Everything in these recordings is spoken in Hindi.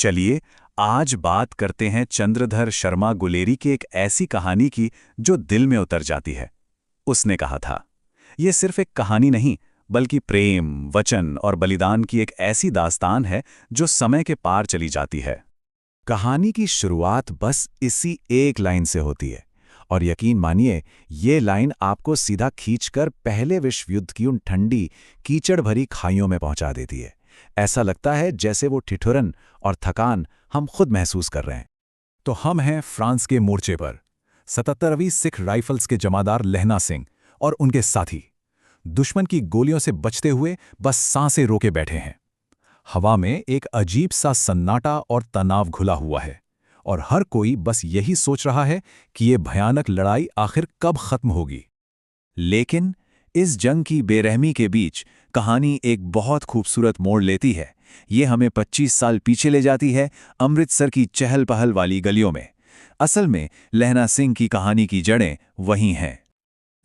चलिए आज बात करते हैं चंद्रधर शर्मा गुलेरी की एक ऐसी कहानी की जो दिल में उतर जाती है। उसने कहा था, यह सिर्फ एक कहानी नहीं बल्कि प्रेम, वचन और बलिदान की एक ऐसी दास्तान है जो समय के पार चली जाती है। कहानी की शुरुआत बस इसी एक लाइन से होती है और यकीन मानिए ये लाइन आपको सीधा खींचकर पहले विश्व युद्ध की उन ठंडी कीचड़ भरी खाइयों में पहुंचा देती है। ऐसा लगता है जैसे वो ठिठुरन और थकान हम खुद महसूस कर रहे हैं। तो हम हैं फ्रांस के मोर्चे पर 77वीं सिख राइफल्स के जमादार लहना सिंह और उनके साथी दुश्मन की गोलियों से बचते हुए बस सांसें रोके बैठे हैं। हवा में एक अजीब सा सन्नाटा और तनाव घुला हुआ है और हर कोई बस यही सोच रहा है कि ये भयानक लड़ाई आखिर कब खत्म होगी। लेकिन इस जंग की बेरहमी के बीच कहानी एक बहुत खूबसूरत मोड़ लेती है। ये हमें 25 साल पीछे ले जाती है, अमृतसर की चहल पहल वाली गलियों में। असल में लहना सिंह की कहानी की जड़ें वहीं हैं।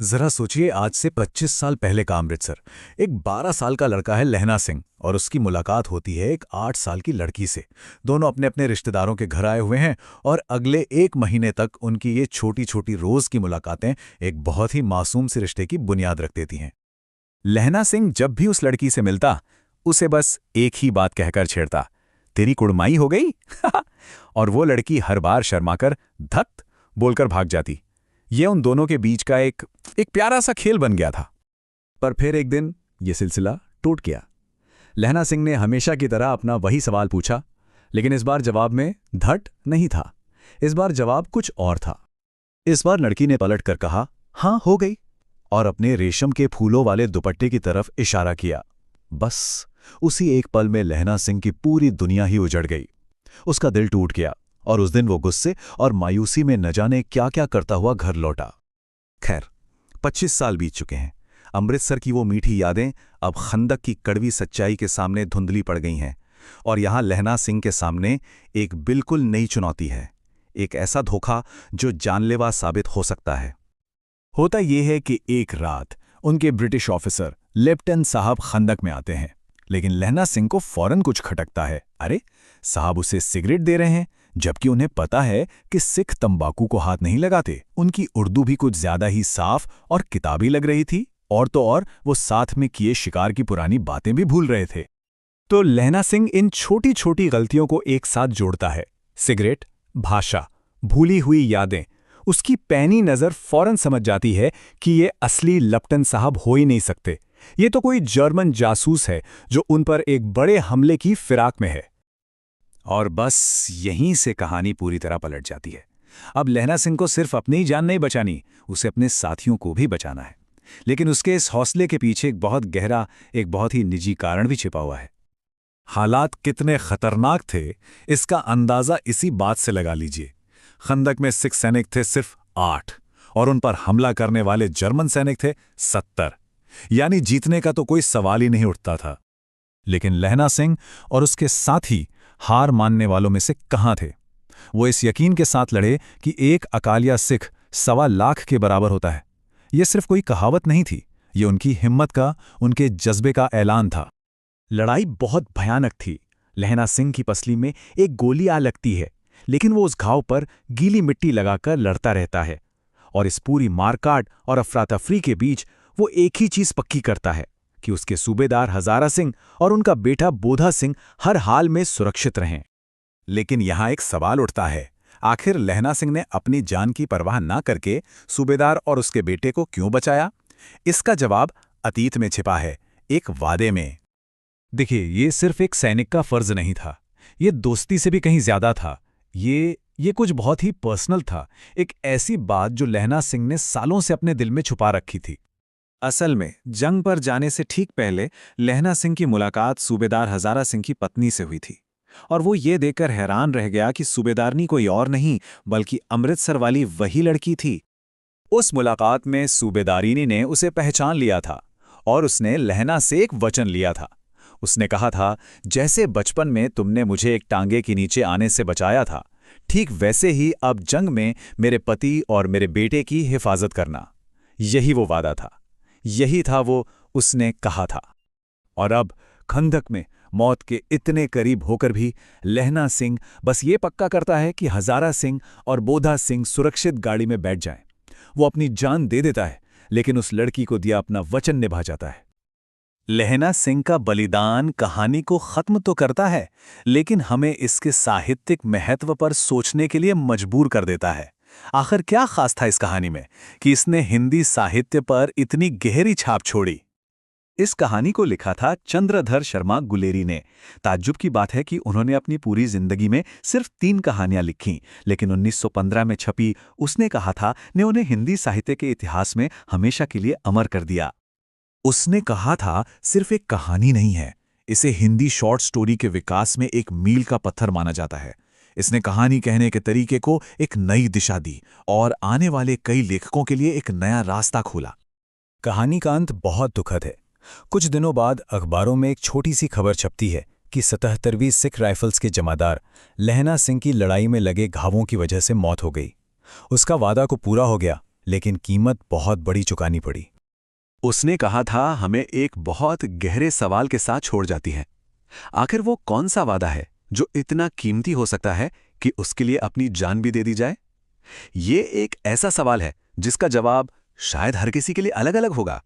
जरा सोचिए, आज से 25 साल पहले का अमृतसर। एक 12 साल का लड़का है लहना सिंह और उसकी मुलाकात होती है एक 8 साल की लड़की से। दोनों अपने अपने रिश्तेदारों के घर आए हुए हैं और अगले 1 महीने तक उनकी ये छोटी छोटी रोज की मुलाकातें एक बहुत ही मासूम से रिश्ते की बुनियाद रख देती हैं। लहना सिंह जब भी उस लड़की से मिलता उसे बस एक ही बात कहकर छेड़ता, तेरी कुड़माई हो गई और वो लड़की हर बार शर्माकर धत बोलकर भाग जाती। ये उन दोनों के बीच का एक प्यारा सा खेल बन गया था। पर फिर एक दिन ये सिलसिला टूट गया। लहना सिंह ने हमेशा की तरह अपना वही सवाल पूछा, लेकिन इस बार जवाब में धट नहीं था। इस बार जवाब कुछ और था। इस बार लड़की ने पलट कर कहा, हाँ हो गई, और अपने रेशम के फूलों वाले दुपट्टे की तरफ इशारा किया। बस उसी एक पल में लहना सिंह की पूरी दुनिया ही उजड़ गई। उसका दिल टूट गया और उस दिन वो गुस्से और मायूसी में न जाने क्या क्या करता हुआ घर लौटा। खैर, 25 साल बीत चुके हैं। अमृतसर की वो मीठी यादें अब खंदक की कड़वी सच्चाई के सामने धुंधली पड़ गई हैं और यहां लहना सिंह के सामने एक बिल्कुल नई चुनौती है, एक ऐसा धोखा जो जानलेवा साबित हो सकता है। होता यह है कि एक रात उनके ब्रिटिश ऑफिसर लेफ्टिनेंट साहब खंदक में आते हैं, लेकिन लहना सिंह को फौरन कुछ खटकता है। अरे, साहब उसे सिगरेट दे रहे हैं, जबकि उन्हें पता है कि सिख तंबाकू को हाथ नहीं लगाते। उनकी उर्दू भी कुछ ज्यादा ही साफ और किताबी लग रही थी, और तो और वो साथ में किए शिकार की पुरानी बातें भी भूल रहे थे। तो लहना सिंह इन छोटी छोटी गलतियों को एक साथ जोड़ता है। सिगरेट, भाषा, भूली हुई यादें। उसकी पैनी नजर फौरन समझ जाती है कि ये असली लेफ्टिनेंट साहब हो ही नहीं सकते। ये तो कोई जर्मन जासूस है जो उन पर एक बड़े हमले की फिराक में है। और बस यहीं से कहानी पूरी तरह पलट जाती है। अब लहना सिंह को सिर्फ अपनी ही जान नहीं बचानी, उसे अपने साथियों को भी बचाना है। लेकिन उसके इस हौसले के पीछे एक बहुत गहरा, एक बहुत ही निजी कारण भी छिपा हुआ है। हालात कितने खतरनाक थे इसका अंदाजा इसी बात से लगा लीजिए। खंदक में सिख सैनिक थे सिर्फ 8 और उन पर हमला करने वाले जर्मन सैनिक थे 70। यानी जीतने का तो कोई सवाल ही नहीं उठता था। लेकिन लहना सिंह और उसके साथी हार मानने वालों में से कहां थे। वो इस यकीन के साथ लड़े कि एक अकालिया सिख 1.25 लाख के बराबर होता है। यह सिर्फ कोई कहावत नहीं थी, ये उनकी हिम्मत का, उनके जज्बे का ऐलान था। लड़ाई बहुत भयानक थी। लहना सिंह की पसली में एक गोली आ लगती है, लेकिन वो उस घाव पर गीली मिट्टी लगाकर लड़ता रहता है। और इस पूरी मारकाट और अफरा-तफरी के बीच वो एक ही चीज पक्की करता है कि उसके सूबेदार हजारा सिंह और उनका बेटा बोधा सिंह हर हाल में सुरक्षित रहें। लेकिन यहां एक सवाल उठता है, आखिर लहना सिंह ने अपनी जान की परवाह ना करके सूबेदार और उसके बेटे को क्यों बचाया? इसका जवाब अतीत में छिपा है, एक वादे में। देखिए, ये सिर्फ एक सैनिक का फर्ज नहीं था, ये दोस्ती से भी कहीं ज्यादा था। ये कुछ बहुत ही पर्सनल था, एक ऐसी बात जो लहना सिंह ने सालों से अपने दिल में छुपा रखी थी। असल में जंग पर जाने से ठीक पहले लहना सिंह की मुलाकात सूबेदार हजारा सिंह की पत्नी से हुई थी और वो ये देखकर हैरान रह गया कि सूबेदारनी कोई और नहीं बल्कि अमृतसर वाली वही लड़की थी। उस मुलाकात में सूबेदारिनी ने उसे पहचान लिया था और उसने लहना से एक वचन लिया था। उसने कहा था, जैसे बचपन में तुमने मुझे एक टांगे के नीचे आने से बचाया था, ठीक वैसे ही अब जंग में मेरे पति और मेरे बेटे की हिफाजत करना। यही वो वादा था, यही था वो उसने कहा था। और अब खंदक में मौत के इतने करीब होकर भी लहना सिंह बस ये पक्का करता है कि हजारा सिंह और बोधा सिंह सुरक्षित गाड़ी में बैठ जाएं। वो अपनी जान दे देता है, लेकिन उस लड़की को दिया अपना वचन निभा जाता है। लहना सिंह का बलिदान कहानी को खत्म तो करता है, लेकिन हमें इसके साहित्यिक महत्व पर सोचने के लिए मजबूर कर देता है। आखिर क्या खास था इस कहानी में कि इसने हिंदी साहित्य पर इतनी गहरी छाप छोड़ी? इस कहानी को लिखा था चंद्रधर शर्मा गुलेरी ने। ताज्जुब की बात है कि उन्होंने अपनी पूरी जिंदगी में सिर्फ 3 कहानियां लिखीं, लेकिन 1915 में छपी उसने कहा था ने उन्हें हिंदी साहित्य के इतिहास में हमेशा के लिए अमर कर दिया। उसने कहा था सिर्फ एक कहानी नहीं है, इसे हिंदी शॉर्ट स्टोरी के विकास में एक मील का पत्थर माना जाता है। इसने कहानी कहने के तरीके को एक नई दिशा दी और आने वाले कई लेखकों के लिए एक नया रास्ता खोला। कहानी का अंत बहुत दुखद है। कुछ दिनों बाद अखबारों में एक छोटी सी खबर छपती है कि 77वीं सिख राइफल्स के जमादार लहना सिंह की लड़ाई में लगे घावों की वजह से मौत हो गई। उसका वादा को पूरा हो गया, लेकिन कीमत बहुत बड़ी चुकानी पड़ी। उसने कहा था हमें एक बहुत गहरे सवाल के साथ छोड़ जाती है। आखिर वो कौन सा वादा है जो इतना कीमती हो सकता है कि उसके लिए अपनी जान भी दे दी जाए? ये एक ऐसा सवाल है जिसका जवाब शायद हर किसी के लिए अलग अलग होगा।